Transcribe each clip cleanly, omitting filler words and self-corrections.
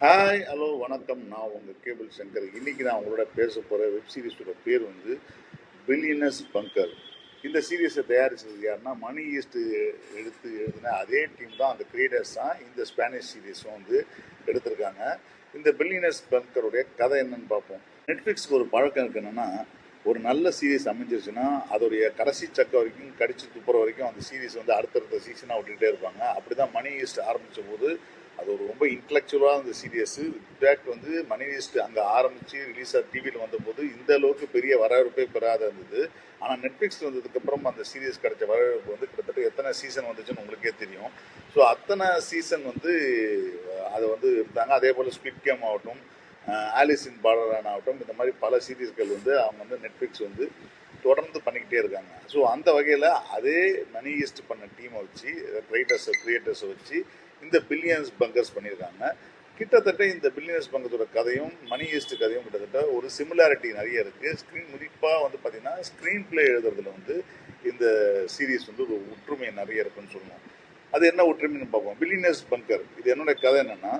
Hi, hello, வணக்கம். நான் உங்கள் கேபிள் சங்கர். இன்னைக்கு நான் உங்களோட பேச போகிற வெப் சீரிஸோட பேர் வந்து பில்லியனர்ஸ் பங்கர். இந்த சீரியஸை தயாரிச்சது யாருன்னா மணி ஈஸ்ட் எடுத்து எழுதின அதே டீம் தான், அந்த கிரியேட்டர்ஸ் தான் இந்த ஸ்பானிஷ் சீரியஸும் வந்து எடுத்திருக்காங்க. இந்த பில்லியனர்ஸ் பங்கருடைய கதை என்னன்னு பார்ப்போம். நெட்ஃப்ளிக்ஸ்க்கு ஒரு பழக்கம் இருக்கு, என்னன்னா ஒரு நல்ல சீரீஸ் அமைஞ்சிருச்சுன்னா அதோடைய கடைசி சக்க வரைக்கும் கடிச்சு துப்புற வரைக்கும் அந்த சீரீஸ் வந்து அடுத்தடுத்த சீசனாக விட்டுக்கிட்டே இருப்பாங்க. அப்படி தான் மணி ஈஸ்ட் ஆரம்பித்த போது அது ஒரு ரொம்ப இன்டலெக்சுவலாக இருந்த சீரியஸ். இன்ஃபேக்ட் வந்து மணி ஈஸ்ட் அங்கே ஆரம்பித்து ரிலீஸ் ஆக டிவியில் வந்தபோது இந்த அளவுக்கு பெரிய வரவேற்பே பெறாத இருந்தது. ஆனால் நெட்ஃப்ளிக்ஸ் வந்ததுக்கப்புறம் அந்த சீரியஸ் கிடைச்ச வரவேற்பு வந்து கிட்டத்தட்ட எத்தனை சீசன் வந்துச்சுன்னு உங்களுக்கே தெரியும். ஸோ அத்தனை சீசன் வந்து அதை வந்து இருந்தாங்க. அதே போல் ஸ்குவிட் கேம் ஆகட்டும், ஆலிஸ் இன் பார்டர்லேண்ட் ஆகட்டும், இந்த மாதிரி பல சீரீஸ்கள் வந்து அவங்க வந்து நெட்ஃப்ளிக்ஸ் வந்து தொடர்ந்து பண்ணிக்கிட்டே இருக்காங்க. ஸோ அந்த வகையில் அதே மணி ஈஸ்ட் பண்ண டீமை வச்சு கிரியேட்டர்ஸை வச்சு இந்த பில்லியன்ஸ் பங்கர்ஸ் பண்ணியிருக்காங்க. கிட்டத்தட்ட இந்த பில்லியன்ஸ் பங்கர்ஸோட கதையும் மணி ஈஸ்ட் கதையும் கிட்டத்தட்ட ஒரு சிமிலாரிட்டி நிறைய இருக்குது. குறிப்பாக வந்து பார்த்திங்கன்னா ஸ்க்ரீன் பிளே எழுதுறதுல வந்து இந்த சீரீஸ் வந்து ஒரு ஒற்றுமை நிறைய இருக்குன்னு சொல்லணும். அது என்ன ஒற்றுமைன்னு பார்ப்போம். பில்லியனர்ஸ் பங்கர் இது என்னோட கதை என்னென்னா,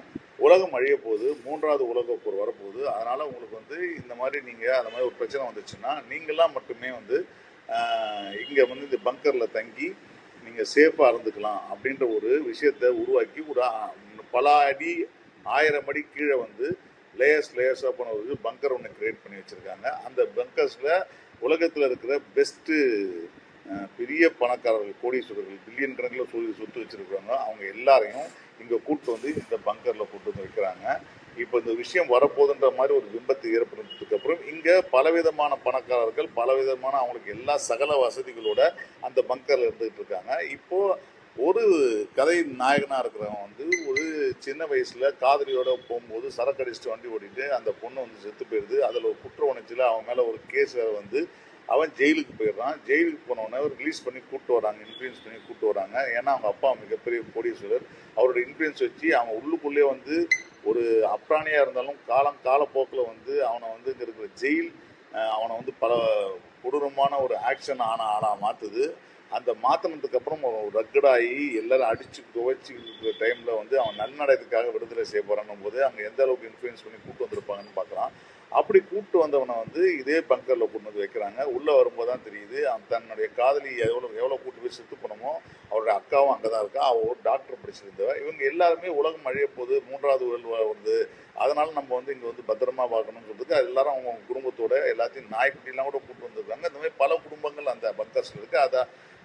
உலகம் அழிய போகுது, 3வது உலக போர் வரப்போகுது. அதனால் உங்களுக்கு வந்து இந்த மாதிரி நீங்கள் அந்த மாதிரி ஒரு பிரச்சனை வந்துச்சுன்னா நீங்களாம் மட்டுமே வந்து இங்கே வந்து இந்த பங்கரில் தங்கி நீங்கள் சேஃபாக இருந்துக்கலாம் அப்படின்ற ஒரு விஷயத்தை உருவாக்கி ஒரு பல அடி 1000 அடி கீழே வந்து லேயர்ஸாக போன ஒரு பங்கர் ஒன்று கிரியேட் பண்ணி வச்சுருக்காங்க. அந்த பங்கர்ஸில் உலகத்தில் இருக்கிற பெஸ்ட்டு பெரிய பணக்காரர்கள், கோடீஸ்வரர்கள், பில்லியன் கணக்கில் சொத்து வச்சுருக்காங்க, அவங்க எல்லாரையும் இங்கே கூட்டு வந்து இந்த பங்கரில் கூட்டு வந்து வைக்கிறாங்க. இப்போ இந்த விஷயம் வரப்போகுதுன்ற மாதிரி ஒரு பிம்பத்தை ஏற்படுத்ததுக்கு அப்புறம் இங்கே பலவிதமான பணக்காரர்கள், பலவிதமான அவங்களுக்கு எல்லா சகல வசதிகளோட அந்த பங்கரில் இருந்துகிட்டு இருக்காங்க. இப்போது ஒரு கதை நாயகனாக இருக்கிறவன் வந்து ஒரு சின்ன வயசில் காதலியோட போகும்போது சரக்கு அடிச்சுட்டு வண்டி ஓட்டிட்டு அந்த பொண்ணு வந்து செத்து போயிடுது. அதில் ஒரு குற்ற உணர்ச்சியில் அவன் மேலே ஒரு கேஸ் வேறு வந்து அவன் ஜெயிலுக்கு போயிடுறான். ஜெயிலுக்கு போனவொடனே ரிலீஸ் பண்ணி கூப்பிட்டு வராங்க, இன்ஃப்ளூயன்ஸ் பண்ணி கூப்பிட்டு வராங்க. ஏன்னா அவங்க அப்பா மிகப்பெரிய கோடீஸ்வரர். அவரோட இன்ஃப்ளூயன்ஸ் வச்சு அவன் உள்ளுக்குள்ளே வந்து ஒரு அப்ராணியாக இருந்தாலும் காலப்போக்கில் வந்து அவனை வந்து இங்கே இருக்கிற ஜெயில் அவனை வந்து பல கொடூரமான ஒரு ஆக்ஷன் ஆளாக மாற்றுது. அந்த மாற்றினதுக்கப்புறம் ரக்கடாகி எல்லாரும் அடித்து துவைச்சி இருக்கிற டைமில் வந்து அவன் நன்னடைத்துக்காக விடுதலை செய்ய போகிறான்னும் போது அங்கே எந்த அளவுக்கு இன்ஃப்ளூயன்ஸ் பண்ணி கூப்பிட்டு வந்திருப்பாங்கன்னு பார்க்கலாம். அப்படி கூப்பிட்டு வந்தவனை வந்து இதே பங்கரில் கொண்டு வந்து வைக்கிறாங்க. உள்ளே வரும்போது தான் தெரியுது அவன் தன்னுடைய காதலி எவ்வளோ கூட்டு போய் செத்து போனமோ அவருடைய அக்காவும் அங்கே தான் இருக்கா. அவள் ஒரு டாக்டர் படிச்சிருந்தவ. இவங்க எல்லாருமே உலகம் அழிய போது, 3வது வேர்ல்டு வருது, அதனால நம்ம வந்து இங்கே வந்து பத்திரமா பார்க்கணும்னு சொல்லிட்டு எல்லாரும் அவங்க குடும்பத்தோட எல்லாத்தையும் நாய்க்குட்டிலாம் கூட கூப்பிட்டு வந்துருக்காங்க. இந்த மாதிரி பல குடும்பங்கள் அந்த பங்கர்ஸில் இருக்குது.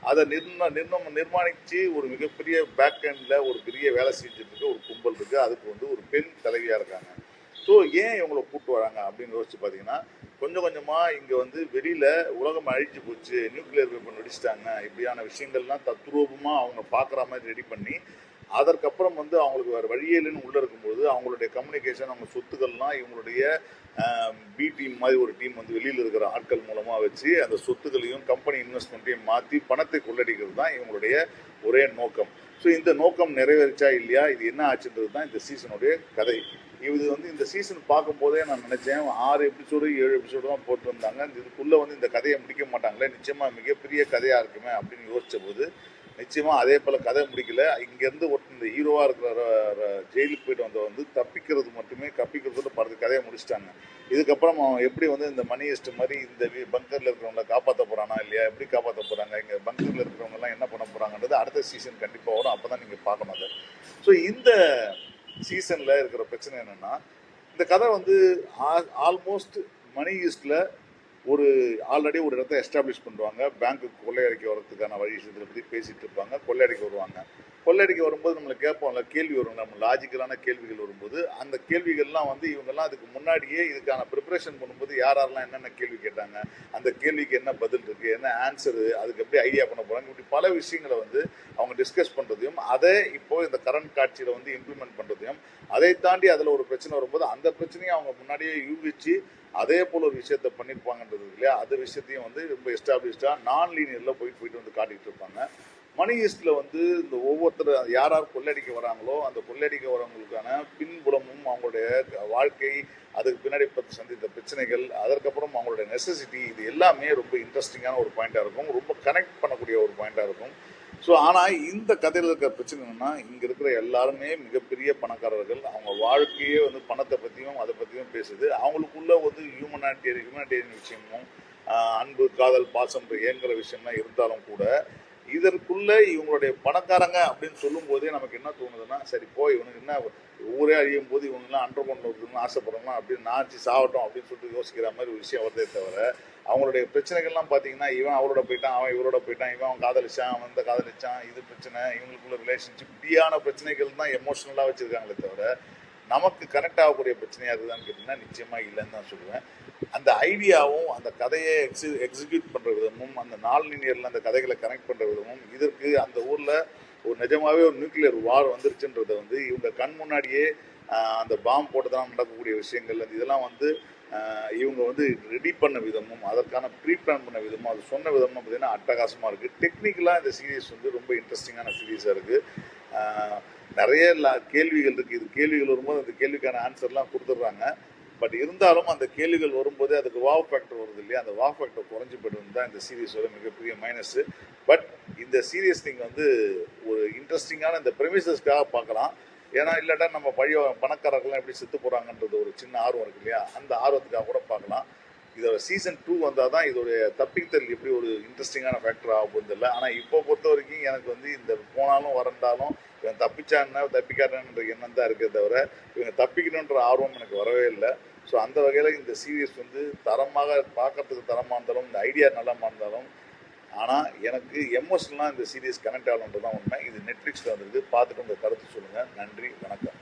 அதை நிர்மாணித்து ஒரு மிகப்பெரிய பேக் எண்டில் ஒரு பெரிய வேலை செஞ்சுட்டு இருக்க ஒரு கும்பல் இருக்குது. அதுக்கு வந்து ஒரு பெண் தலைவியாக இருக்காங்க. ஸோ ஏன் இவங்களை கூப்பிட்டு வராங்க அப்படின்னு யோசிச்சு பார்த்தீங்கன்னா, கொஞ்சம் கொஞ்சமாக இங்கே வந்து வெளியில் உலகம் அழிஞ்சு போச்சு, நியூக்ளியர் வெப்பன் வெடிச்சிட்டாங்க, இப்படியான விஷயங்கள்லாம் தத்ரூபமாக அவங்க பார்க்குற மாதிரி ரெடி பண்ணி அதற்கப்புறம் வந்து அவங்களுக்கு வேறு வழியே இல்லைன்னு உள்ளே இருக்கும்போது அவங்களுடைய கம்யூனிகேஷன், அவங்க சொத்துக்கள்லாம் இவங்களுடைய பி டீம் மாதிரி ஒரு டீம் வந்து வெளியில் இருக்கிற ஆட்கள் மூலமாக வச்சு அந்த சொத்துக்களையும் கம்பெனி இன்வெஸ்ட்மெண்ட்டையும் மாற்றி பணத்தை கொள்ளடிக்கிறது தான் இவங்களுடைய ஒரே நோக்கம். ஸோ இந்த நோக்கம் நிறைவேறிச்சா இல்லையா, இது என்ன ஆச்சுன்றது தான் இந்த சீசனுடைய கதை. இது வந்து இந்த சீசன் பார்க்கும்போதே நான் நினச்சேன் 6 எபிசோடு 7 எபிசோடு தான் போட்டு வந்தாங்க, இதுக்குள்ளே வந்து இந்த கதையை முடிக்க மாட்டாங்களே, நிச்சயமாக மிகப்பெரிய கதையாக இருக்குமே அப்படின்னு யோசித்த போது நிச்சயமாக அதே போல் கதை முடிக்கல. இங்கேருந்து இந்த ஹீரோவாக இருக்கிற ஜெயிலுக்கு போயிட்டு வந்த வந்து தப்பிக்கிறது மட்டுமே, தப்பிக்கிறதோட படத்து கதையை முடிச்சிட்டாங்க. இதுக்கப்புறம் அவன் எப்படி வந்து இந்த மணி ஈஸ்ட் மாதிரி இந்த பங்கரில் இருக்கிறவங்கள காப்பாற்ற போகிறானா இல்லையா, எப்படி காப்பாற்ற போகிறாங்க, இங்கே பங்கரில் இருக்கிறவங்கலாம் என்ன பண்ண போகிறாங்கன்றது அடுத்த சீசன் கண்டிப்பாக வரும். அப்போ தான் நீங்கள் பார்க்கணும் அதை. ஸோ இந்த சீசனில் இருக்கிற பிரச்சனை என்னென்னா, இந்த கதை வந்து ஆல்மோஸ்ட் மணி ஈஸ்டில் ஆல்ரெடி ஒரு இடத்த எஸ்டாப்ளிஷ் பண்ணுவாங்க. பேங்க்குக்கு கொள்ளையடிக்க வரதுக்கான வழி விஷயத்தை பற்றி பேசிகிட்டு இருப்பாங்க. கொள்ளையடிக்க வருவாங்க. கொள்ளையடிக்க வரும்போது நம்மளை கேட்போம்ல, கேள்வி வரும், நம்ம லாஜிக்கலான கேள்விகள் வரும்போது அந்த கேள்விகள்லாம் வந்து இவங்கெல்லாம் அதுக்கு முன்னாடியே இதுக்கான ப்ரிப்பரேஷன் பண்ணும்போது யாரெல்லாம் என்னென்ன கேள்வி கேட்டாங்க, அந்த கேள்விக்கு என்ன பதில் இருக்குது, என்ன ஆன்சரு, அதுக்கு எப்படி ஐடியா பண்ண போகிறாங்க, இப்படி பல விஷயங்களை வந்து அவங்க டிஸ்கஸ் பண்ணுறதையும் அதை இப்போது இந்த கரண்ட் காட்சியில் வந்து இம்ப்ளிமெண்ட் பண்ணுறதையும், அதை தாண்டி அதில் ஒரு பிரச்சனை வரும்போது அந்த பிரச்சனையை அவங்க முன்னாடியே யூகிச்சு அதே போல் ஒரு விஷயத்த பண்ணியிருப்பாங்கன்றது இல்லையா, அது விஷயத்தையும் வந்து ரொம்ப எஸ்டாப்ளிஷ்டாக நான் லீனியரில் போயிட்டு வந்து காட்டிகிட்டு இருப்பாங்க. மணி ஈஸ்டில் வந்து இந்த ஒவ்வொருத்தர் யார் கொள்ளையடிக்க வராங்களோ அந்த கொள்ளையடிக்க வரவங்களுக்கான பின்புலமும் அவங்களுடைய வாழ்க்கை, அதுக்கு பின்னாடி பற்றி சந்தித்த பிரச்சனைகள், அதற்கப்புறம் அவங்களுடைய நெசசிட்டி, இது எல்லாமே ரொம்ப இன்ட்ரெஸ்டிங்கான ஒரு பாயிண்ட்டாக இருக்கும், ரொம்ப கனெக்ட் பண்ணக்கூடிய ஒரு பாயிண்ட்டாக இருக்கும். ஸோ ஆனால் இந்த கதையில் இருக்கிற பிரச்சனை என்னன்னா, இங்கே இருக்கிற எல்லாருமே மிகப்பெரிய பணக்காரர்கள். அவங்க வாழ்க்கையே வந்து பணத்தை பற்றியும் அதை பற்றியும் பேசுது. அவங்களுக்குள்ள வந்து ஹியூமனிட்டேரியன் விஷயமும் அன்பு, காதல், பாசம் ஏங்குற விஷயம்லாம் இருந்தாலும் கூட இதற்குள்ள இவங்களுடைய பணக்காரங்க அப்படின்னு சொல்லும் போதே நமக்கு என்ன தோணுதுன்னா, சரி போய் இவனுக்கு என்ன ஊரே அழியும் போது இவங்கெல்லாம் அண்டர் பண்ண இருக்குன்னு ஆசைப்படுறோம்னா அப்படின்னு நாச்சு சாகட்டும் அப்படின்னு சொல்லிட்டு யோசிக்கிற மாதிரி ஒரு விஷயம் வருதே தவிர, அவங்களுடைய பிரச்சனைகள்லாம் பார்த்தீங்கன்னா, இவன் அவரோட போயிட்டான், அவன் இவரோட போயிட்டான், இவன் அவன் காதலிச்சான், அவன் இந்த காதலிச்சான், இது பிரச்சனை, இவங்களுக்குள்ள ரிலேஷன்ஷிப், இப்படியான பிரச்சனைகள் தான் எமோஷனலாக வச்சிருக்காங்களே தவிர நமக்கு கனெக்ட் ஆகக்கூடிய பிரச்சனையாக இருக்குதான்னு கேட்டிங்கன்னா நிச்சயமாக இல்லைன்னு தான் சொல்லுவேன். அந்த ஐடியாவும் அந்த கதையை எக்ஸிக்யூட் பண்ணுற விதமும் அந்த நான் லீனியரில் அந்த கதைகளை கனெக்ட் பண்ணுற விதமும் இதற்கு அந்த ஊரில் ஒரு நிஜமாகவே ஒரு நியூக்ளியர் வார் வந்துருச்சுன்றதை வந்து இவங்க கண் முன்னாடியே அந்த பாம்பு போட்டதெல்லாம் நடக்கக்கூடிய விஷயங்கள் அந்த இதெல்லாம் வந்து இவங்க வந்து ரெடி பண்ண விதமும் அதற்கான ப்ரீ பிளான் பண்ண விதமும் அது சொன்ன விதமும் பார்த்தீங்கன்னா அட்டகாசமாக இருக்குது. டெக்னிக்கலாக இந்த சீரீஸ் வந்து ரொம்ப இன்ட்ரெஸ்டிங்கான சீரீஸாக இருக்குது. நிறைய கேள்விகள் இருக்குது. இது கேள்விகள் வரும்போது அந்த கேள்விக்கான ஆன்சர்லாம் கொடுத்துட்றாங்க. பட் இருந்தாலும் அந்த கேள்விகள் வரும்போது அதுக்கு வாவ் ஃபேக்டர் வருது இல்லையா, அந்த வாவ் ஃபேக்டர் குறைஞ்சி போய்ட்டு தான் இந்த சீரீஸோட மிகப்பெரிய மைனஸு. பட் இந்த சீரீஸ் நீங்கள் வந்து ஒரு இன்ட்ரெஸ்டிங்கான இந்த ப்ரெமிசஸ்க்காக பார்க்கலாம். ஏன்னா இல்லாட்டா நம்ம பழைய பணக்காரர்கள்லாம் எப்படி செத்து போகிறாங்கன்றது ஒரு சின்ன ஆர்வம் இருக்கு இல்லையா, அந்த ஆர்வத்துக்காக கூட பார்க்கலாம். இதோட சீசன் 2 வந்தால் தான் இதோடைய தப்பித்தல் எப்படி ஒரு இன்ட்ரெஸ்டிங்கான ஃபேக்டர் ஆக போகுதில்லை. ஆனால் இப்போ பொறுத்த வரைக்கும் எனக்கு வந்து இந்த போனாலும் வரண்டாலும் இவன் தப்பிச்சான்னா தப்பிக்காட்டான்ற எண்ணம் தான் இருக்கே தவிர இவங்க தப்பிக்கணுன்ற ஆர்வம் எனக்கு வரவே இல்லை. ஸோ அந்த வகையில் இந்த சீரியஸ் வந்து தரமாக பார்க்கறதுக்கு தரமாக இருந்தாலும் இந்த ஐடியா நல்லாமா இருந்தாலும் ஆனால் எனக்கு எமோஷனலாக இந்த சீரியஸ் கனெக்ட் ஆகணுன்றது தான் உண்மை. இது நெட்ஃப்ளிக்ஸில் வந்துருக்கு. பார்த்துட்டு உங்கள் கருத்து சொல்லுங்கள். நன்றி, வணக்கம்.